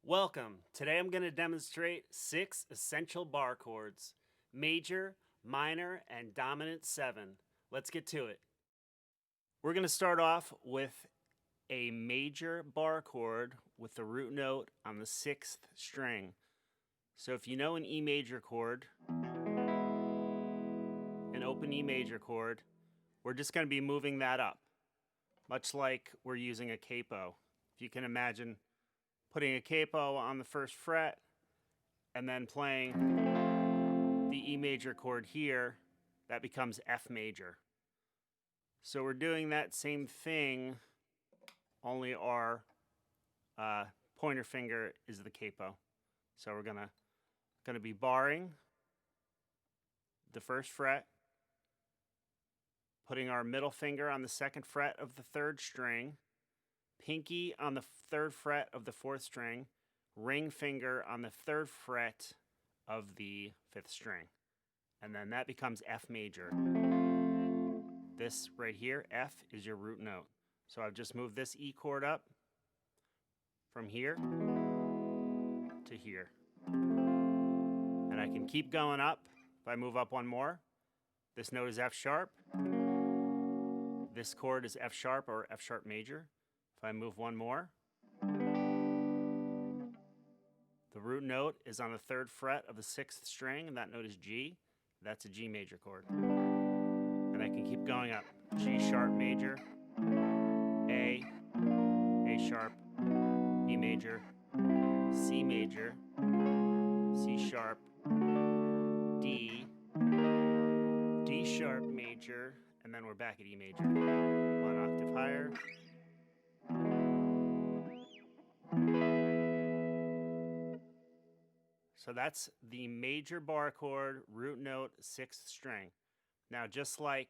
Welcome. Today I'm going to demonstrate 6 essential bar chords: major, minor, and dominant 7. Let's get to it. We're going to start off with a major bar chord with the root note on the 6th string. So if you know an E major chord, an open E major chord, we're just going to be moving that up, much like we're using a capo. If you can imagine putting a capo on the 1st fret and then playing the E major chord here, that becomes F major. So we're doing that same thing, only our pointer finger is the capo. So we're gonna be barring the 1st fret, putting our middle finger on the 2nd fret of the 3rd string, pinky on the 3rd fret of the 4th string, ring finger on the 3rd fret of the 5th string. And then that becomes F major. This right here, F, is your root note. So I've just moved this E chord up from here to here. And I can keep going up. If I move up one more, this note is F sharp. This chord is F sharp or F sharp major. If I move one more, the root note is on the 3rd fret of the 6th string, and that note is G. That's a G major chord. And I can keep going up. G sharp major, A sharp, E major, C major, C sharp, D sharp major, and then we're back at E major. 1 octave higher. So that's the major bar chord, root note, 6th string. Now, just like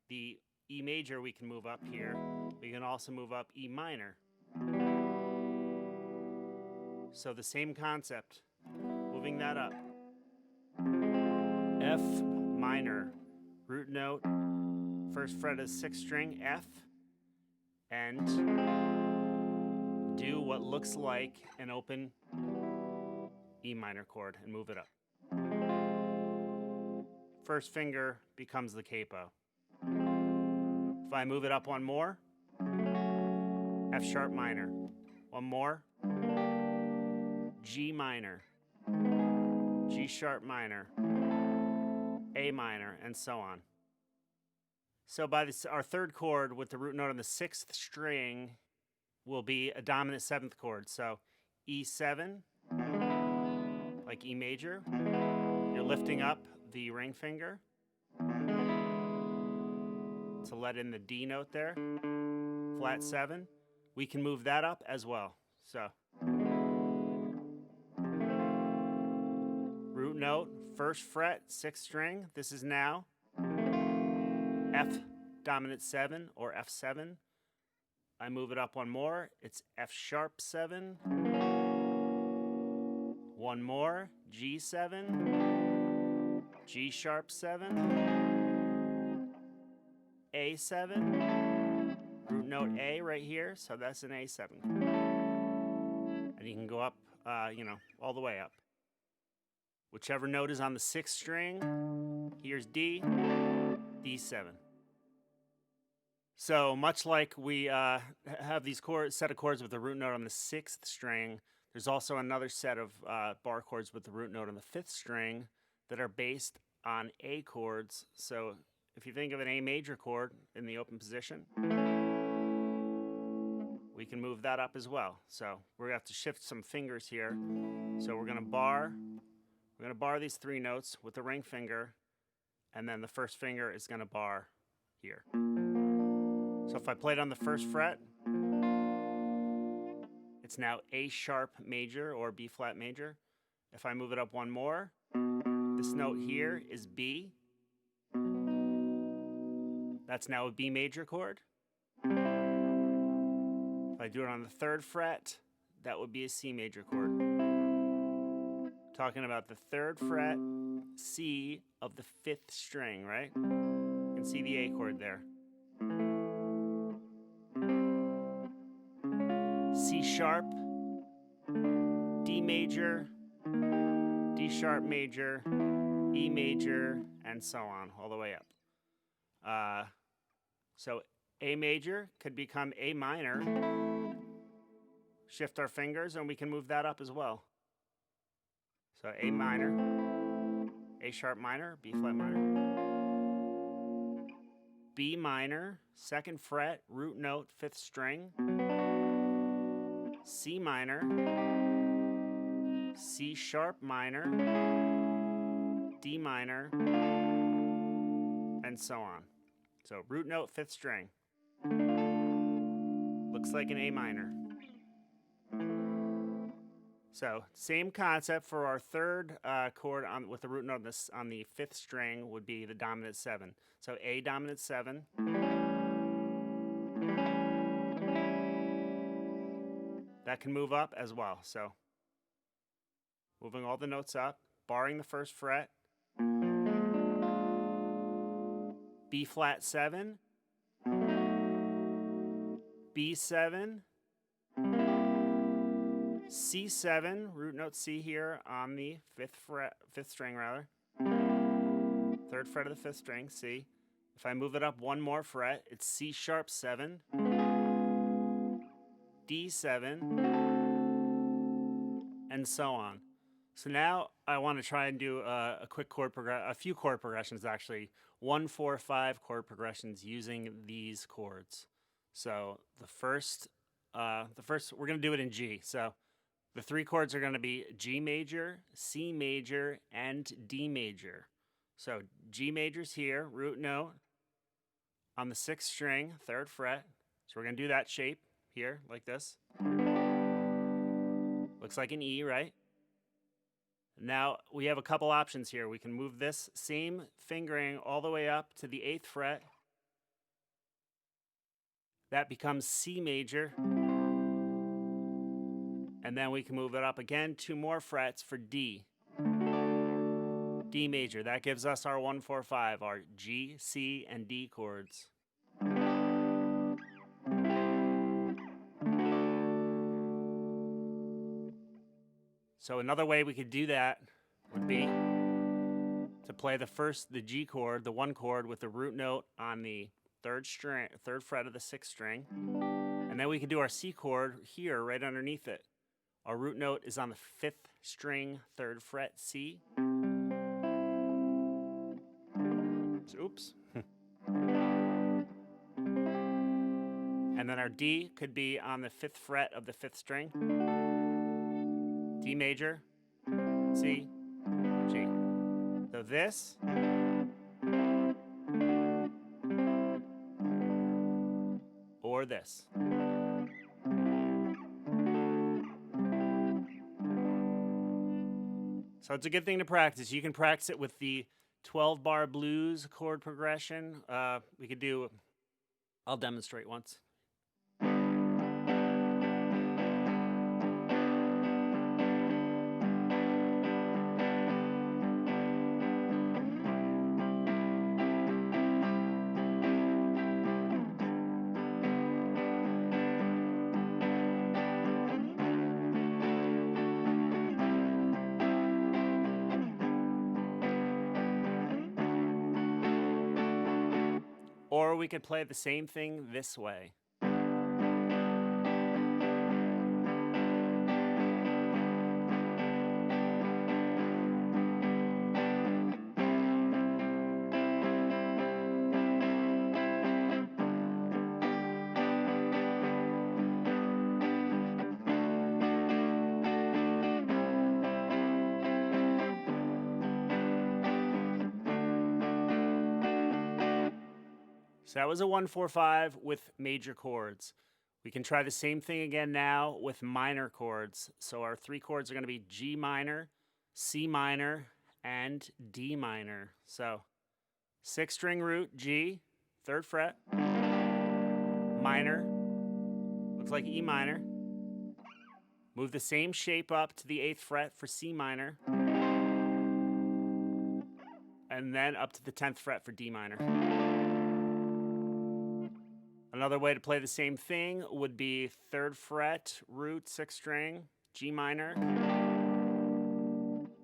the E major we can move up here, we can also move up E minor. So the same concept, moving that up. F minor, root note, 1st fret of the 6th string, F, and do what looks like an open E minor chord and move it up. 1st finger becomes the capo. If I move it up one more, F sharp minor. One more, G minor, G sharp minor, A minor, and so on. So by this, our 3rd chord with the root note on the 6th string will be a dominant 7th chord. So E7, like E major, you're lifting up the ring finger to let in the D note there, flat 7. We can move that up as well. So root note, 1st fret, 6th string. This is now F dominant 7 or F7. I move it up one more. It's F sharp 7. One more, G7, G sharp 7, A7, root note A right here, so that's an A7. And you can go up, all the way up. Whichever note is on the 6th string, here's D, D7. So much like we have these set of chords with the root note on the 6th string, there's also another set of bar chords with the root note on the 5th string that are based on A chords. So if you think of an A major chord in the open position, we can move that up as well. So we're gonna have to shift some fingers here. So we're gonna bar these 3 notes with the ring finger, and then the 1st finger is gonna bar here. So if I played on the 1st fret, it's now A sharp major or B flat major. If I move it up one more, this note here is B. That's now a B major chord. If I do it on the 3rd fret, that would be a C major chord. Talking about the 3rd fret, C of the 5th string, right? You can see the A chord there. C sharp, major, D sharp major, E major, and so on, all the way up. So A major could become A minor. Shift our fingers and we can move that up as well. So A minor, A sharp minor, B flat minor, B minor, 2nd fret, root note, 5th string, C minor, C sharp minor, D minor, and so on. So root note, 5th string. Looks like an A minor. So same concept for our 3rd chord with the root note on the 5th string would be the dominant 7. So A dominant 7. That can move up as well. So moving all the notes up, barring the 1st fret. B flat 7. B7. C7, root note C here on the 5th string rather. 3rd fret of the 5th string, C. If I move it up one more fret, it's C sharp 7, D7, and so on. So now I want to try and do a few chord progressions actually, 1, 4, 5 chord progressions using these chords. So the first we're going to do it in G. So the 3 chords are going to be G major, C major, and D major. So G major's here, root note, on the 6th string, 3rd fret. So we're going to do that shape here, like this. Looks like an E, right? Now we have a couple options here. We can move this same fingering all the way up to the 8th fret. That becomes C major. And then we can move it up again 2 more frets for D. D major. That gives us our 1, 4, 5, our G, C, and D chords. So another way we could do that would be to play the G chord, the 1 chord with the root note on the 3rd fret of the 6th string. And then we can do our C chord here right underneath it. Our root note is on the 5th string, 3rd fret, C. Oops. And then our D could be on the 5th fret of the 5th string. D major, C, G. So this or this. So it's a good thing to practice. You can practice it with the 12-bar blues chord progression. I'll demonstrate once. Or we could play the same thing this way. So that was a 1, 4, 5 with major chords. We can try the same thing again now with minor chords. So our 3 chords are going to be G minor, C minor, and D minor. So 6th string root, G, 3rd fret, minor, looks like E minor. Move the same shape up to the 8th fret for C minor. And then up to the 10th fret for D minor. Another way to play the same thing would be 3rd fret, root, 6th string, G minor,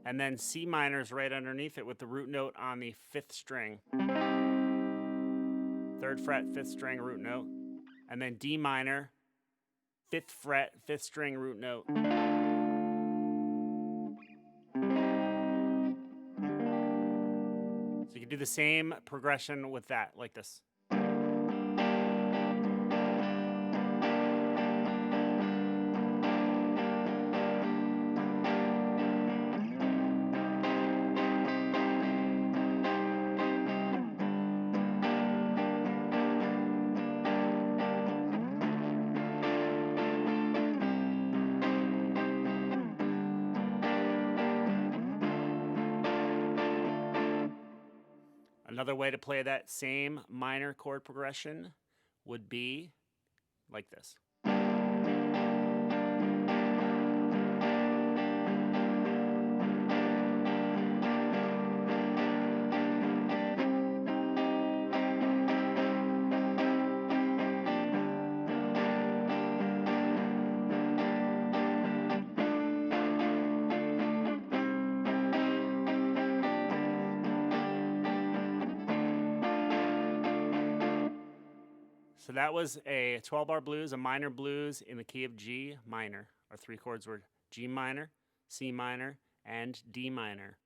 And then C minor is right underneath it with the root note on the 5th string. 3rd fret, 5th string, root note. And then D minor, 5th fret, 5th string, root note. So you can do the same progression with that, like this. Another way to play that same minor chord progression would be like this. So that was a 12-bar blues, a minor blues in the key of G minor. Our 3 chords were G minor, C minor, and D minor.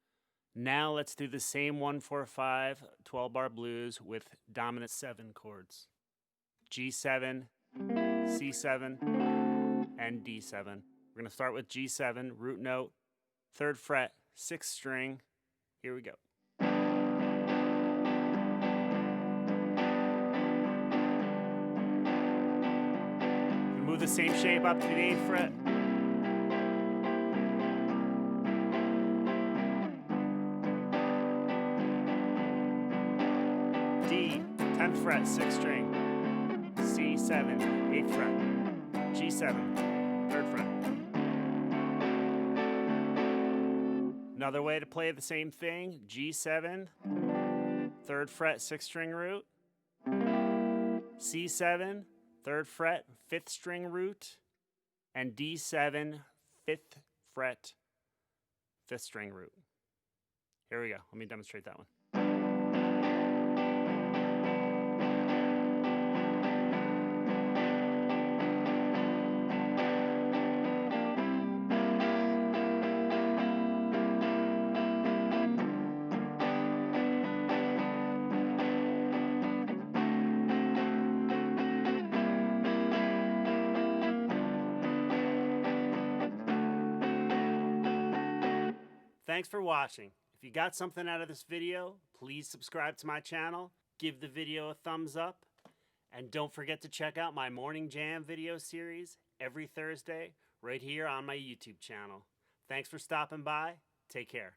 Now let's do the same 1-4-5 12-bar blues with dominant 7 chords. G7, C7, and D7. We're going to start with G7, root note, 3rd fret, 6th string. Here we go. Move the same shape up to the 8th fret. D, 10th fret, 6th string. C7, 8th fret. G7, 3rd fret. Another way to play the same thing, G7, 3rd fret, 6th string root. C7, 3rd fret, 5th string root, and D7, 5th fret, 5th string root. Here we go. Let me demonstrate that one. Thanks for watching. If you got something out of this video, please subscribe to my channel, give the video a thumbs up, and don't forget to check out my Morning Jam video series every Thursday right here on my YouTube channel. Thanks for stopping by. Take care.